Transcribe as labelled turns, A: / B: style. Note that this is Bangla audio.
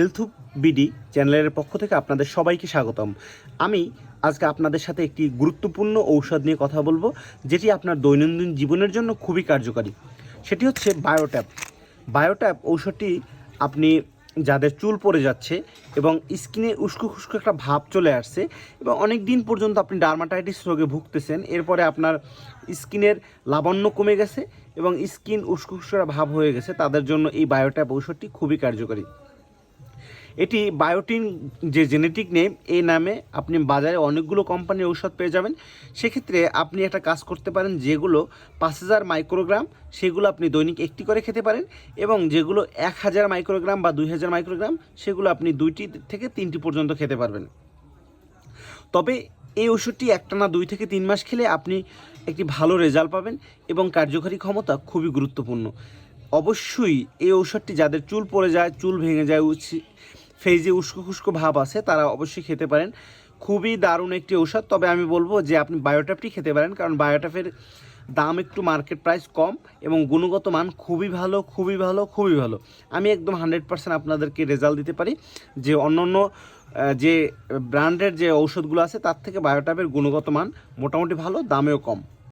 A: হেলথুব বিডি চ্যানেলের পক্ষ থেকে আপনাদের সবাইকে স্বাগতম। আমি আজকে আপনাদের সাথে একটি গুরুত্বপূর্ণ ঔষধ নিয়ে কথা বলবো, যেটি আপনার দৈনন্দিন জীবনের জন্য খুবই কার্যকারী। সেটি হচ্ছে বায়োট্যাপ। বায়োট্যাপ ঔষধটি আপনি যাদের চুল পড়ে যাচ্ছে এবং স্কিনে উস্কো খুস্কো একটা ভাব চলে আসছে এবং অনেক দিন পর্যন্ত আপনি ডার্মাটাইটিস রোগে ভুগতেছেন, এরপরে আপনার স্কিনের লাবণ্য কমে গেছে এবং স্কিন উস্কো খুস্কো ভাব হয়ে গেছে, তাদের জন্য এই বায়োট্যাপ ঔষধটি খুবই কার্যকরী। এটি বায়োটিন যে জেনেটিক নেম, এই নামে আপনি বাজারে অনেকগুলো কোম্পানির ঔষধ পেয়ে যাবেন। সেক্ষেত্রে আপনি একটা কাজ করতে পারেন, যেগুলো 5000 মাইক্রোগ্রাম সেগুলো আপনি দৈনিক একটি করে খেতে পারেন, এবং যেগুলো 1000 মাইক্রোগ্রাম বা 2000 মাইক্রোগ্রাম সেগুলো আপনি 2টি থেকে 3টি পর্যন্ত খেতে পারবেন। তবে এই ওষুধটি একটানা 2 থেকে 3 মাস খেলে আপনি একটি ভালো রেজাল্ট পাবেন এবং কার্যকারী ক্ষমতা খুবই গুরুত্বপূর্ণ। অবশ্যই এই ঔষধটি যাদের চুল পড়ে যায়, চুল ভেঙে যায়, ফেজে উস্কো খুস্কো ভাব আছে, তারা অবশ্যই খেতে পারেন। খুবই দারুণ একটি ঔষধ। তবে আমি বলবো যে আপনি বায়োট্যাপটি খেতে পারেন, কারণ বায়োট্যাপের দাম একটু মার্কেট প্রাইস কম এবং গুণগত মান খুবই ভালো, খুবই ভালো, খুবই ভালো। আমি একদম 100% আপনাদেরকে রেজাল্ট দিতে পারি যে অন্য যে ব্র্যান্ডের যে ঔষধগুলো আছে তার থেকে বায়োট্যাপের গুণগত মান মোটামুটি ভালো, দামেও কম।